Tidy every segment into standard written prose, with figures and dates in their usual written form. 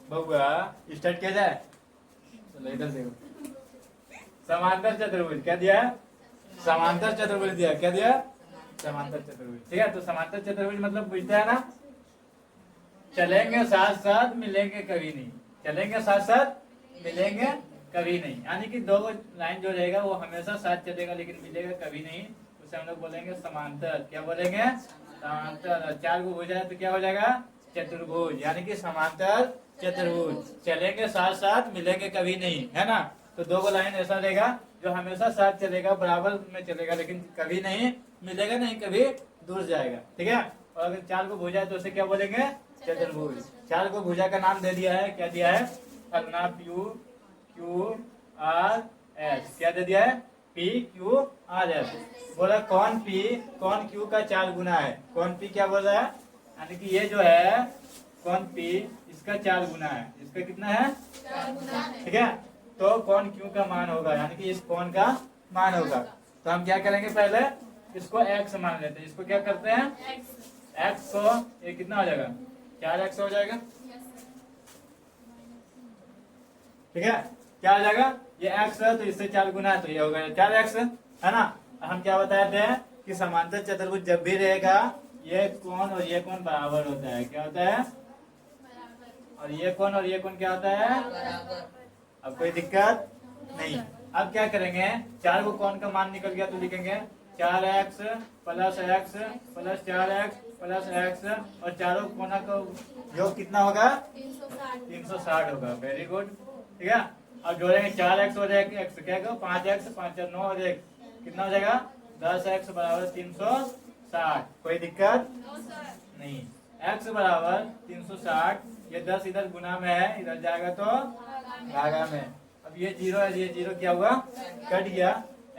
बउआ स्टार्ट किया जाए। चलो इधर देखो, समांतर चतुर्भुज क्या दिया है? समांतर चतुर्भुज दिया। क्या दिया? समांतर चतुर्भुज। ठीक है, तो समांतर चतुर्भुज मतलब बुझता है ना, चलेंगे साथ साथ मिलेंगे कभी नहीं, चलेंगे साथ साथ मिलेंगे कभी नहीं, यानी कि दो लाइन जो रहेगा वो हमेशा साथ चलेगा लेकिन मिलेगा कभी नहीं, उसे हम लोग बोलेंगे समांतर। क्या बोलेंगे? समांतर। चार को भुजा तो क्या हो जाएगा? चतुर्भुज, यानी कि समांतर चतुर्भुज। चलेंगे साथ साथ मिलेंगे कभी नहीं, है ना। तो दो लाइन ऐसा रहेगा जो हमेशा साथ चलेगा, बराबर में चलेगा, लेकिन कभी नहीं मिलेगा, नहीं कभी दूर जाएगा। ठीक है, और अगर चार को भुजा तो उसे क्या बोलेंगे? चतुर्भुज। चार को भुजा का नाम दे दिया है, क्या दिया है? फलना पी क्यू आर एस। क्या दे दिया है? P Q R S. बोला कौन पी कौन क्यू का 4 गुना है। कौन पी क्या बोल रहा है? यानी कि ये जो है कौन पी इसका 4 गुना है। इसका कितना है? 4 गुना है। ठीक है, तो कौन क्यू का मान होगा, यानी कि इस कौन का मान होगा। तो हम क्या करेंगे, पहले इसको एक्स मान लेते हैं। इसको क्या करते हैं? एक्स को, ये कितना हो जाएगा? 4x हो जाएगा। ठीक है, क्या हो जाएगा? ये x है तो इससे 4 गुना है तो ये हो गया 4x, है ना। हम क्या बताए थे कि समांतर चतुर्भुज जब भी रहेगा ये कोण और ये कोण बराबर होता है। क्या होता है? और ये कोण और ये कोण क्या होता है? बराबर। अब कोई दिक्कत नहीं। अब क्या करेंगे, 4 को कोण का मान निकल गया तो लिखेंगे 4x plus x plus 4x plus x, और चारों कोना का योग कितना होगा? 360 होगा। Very good. ठीक है, अब जोड़ेंगे 4x और 1x, क्या होगा? 5x 5 9 और 1 कितना हो जाएगा? 10x बराबर 360। कोई दिक्कत नहीं। x बराबर 360, ये 10 इधर गुना में है, इधर जाएगा तो भागा में। अब ये 0 है, ये 0 क्या हुआ? कट गया।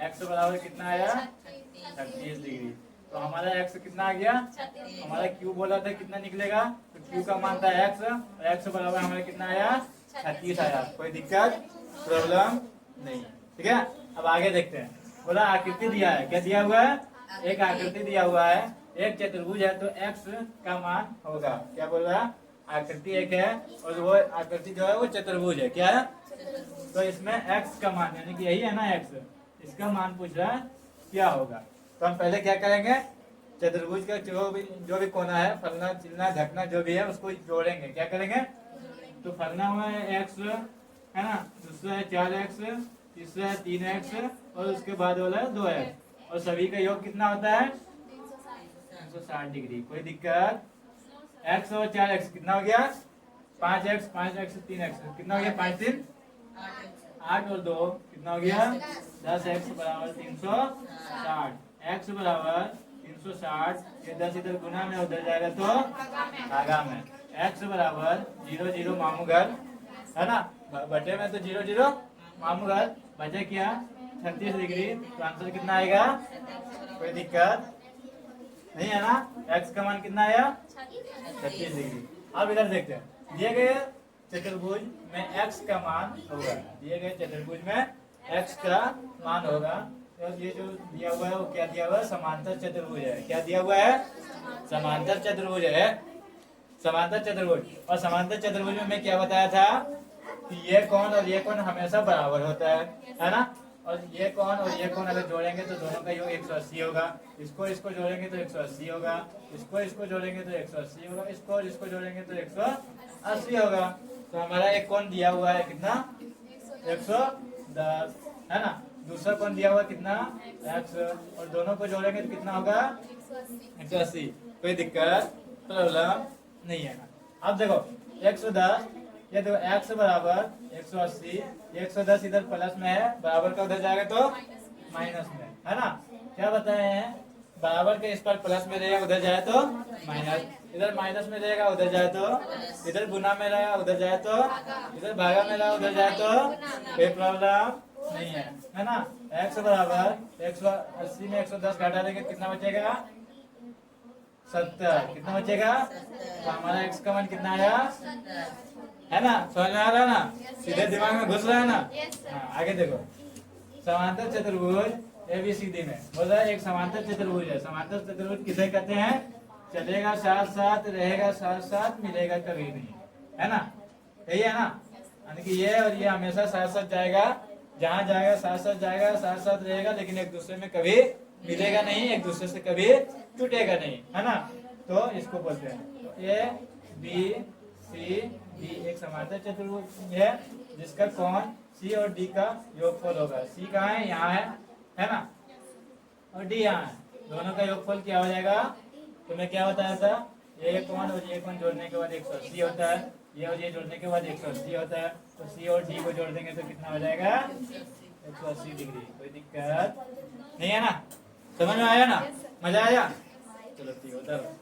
x बराबर कितना आया? 36 डिग्री। तो हमारा x कितना आ गया? हमारा q बोला था कितना निकलेगा, तो q का मान था x, और x बराबर हमारा कितना आया? 36 आया। कोई दिक्कत प्रॉब्लम नहीं। ठीक है, अब आगे देखते हैं। बोला आकृति दिया है। क्या दिया हुआ है? एक आकृति दिया हुआ है, एक चतुर्भुज है तो x का मान होगा। क्या बोल रहा है? आकृति एक है और वो आकृति जो है वो चतुर्भुज है। क्या है? तो इसमें x का मान, यानी कि यही है ना x, इसका मान पूछ रहा है क्या होगा। तो हम पहले क्या करेंगे, चतुर्भुज का जो भी कोना है, फलना चिलना झकना जो भी है उसको जोड़ेंगे। क्या करेंगे? तो फलना हुआ है x, है ना, दूसरा है 4x, तीसरा है 3x, और उसके बाद वाला है 2x, और सभी का योग कितना होता है? 360 डिग्री। कोई दिक्कत? x और 4x कितना हो गया? 5x 5x 3x कितना हो गया? 5 3 8 और 2 कितना हो गया? 10x बराबर 360। x बराबर 360, ये 10 इधर गुना में उधर जाएगा तो भागा में। x बराबर 0 0 मामू घर, है ना, बटे में तो 0 0 मामू घर, बचे क्या? 36 डिग्री। तो आंसर कितना आएगा? कोई दिक्कत नहीं है ना। x का मान कितना आया? 36 डिग्री। अब इधर देखते हैं, दिए गए चतुर्भुज में x का मान होगा। दिए गए चतुर्भुज में x का मान होगा। तो ये जो दिया हुआ है वो क्या दिया हुआ है? समांतर चतुर्भुज है। क्या दिया हुआ है? समांतर चतुर्भुज है। समांतर चतुर्भुज, और समांतर चतुर्भुज में मैं क्या बताया था कि ये कोण और ये कोण हमेशा बराबर होता है ना। और ये कोण और ये कोण अगर जोड़ेंगे तो दोनों का योग 180 होगा। इसको इसको जोड़ेंगे तो 180 होगा, इसको इसको जोड़ेंगे तो 180 होगा, इसको और इसको जोड़ेंगे तो 180 होगा। तो हमारा एक कोण दिया हुआ है कितना? 110, है ना। दूसरा कोण दिया हुआ कितना? x, और दोनों को जोड़ेंगे तो कितना होगा? 180। कोई दिक्कत प्रॉब्लम नहीं है ना। अब देखो 110, ये देखो x बराबर 180, 110 इधर प्लस में है, बराबर का उधर जाएगा तो माइनस में, है ना। क्या बताए हैं? बराबर के इस पर प्लस में रहेगा, उधर जाए तो माइनस, इधर माइनस में रहेगा, उधर जाए तो, इधर गुना में रहेगा, उधर जाए तो, इधर भागा में रहेगा, उधर जाए तो कोई प्रॉब्लम नहीं है ना। x बराबर 180 में 110 घटा देंगे कितना बचेगा? 70। कितना बचेगा? तो हमारा x का मान कितना आया? है ना, समझ में आ रहा है ना, सीधे दिमाग में घुस रहा है ना। हाँ, आगे देखो, समांतर चतुर्भुज ABCD में बोल रहा है एक समांतर चतुर्भुज है। समांतर चतुर्भुज किसे कहते हैं? चलेगा साथ साथ, रहेगा साथ साथ, मिलेगा कभी नहीं, है ना। यही है ना, यानी कि ये और ये हमेशा साथ साथ जाएगा, जहां जाएगा साथ साथ जाएगा, साथ साथ रहेगा, लेकिन एक दूसरे में कभी मिलेगा नहीं, एक दूसरे से कभी टूटेगा नहीं, है ना। तो इसको बोलते हैं ए बी सी डी एक समांतर चतुर्भुज है जिसका कोण सी और डी का योगफल होगा। सी कहाँ है, यहाँ है ना, और डी यहाँ है, दोनों का योगफल क्या हो जाएगा। तो मैं क्या बताया था, ये कोण और ये कोण जोड़ने के बाद 180 होता है, ये और ये जोड़ने के बाद 180 होता है, तो सी और डी को जोड़ देंगे तो कितना हो जाएगा 180 डिग्री। कोई दिक्कत नहीं है ना, समझ में आया ना, मजा आया, चलो ठीक होता है।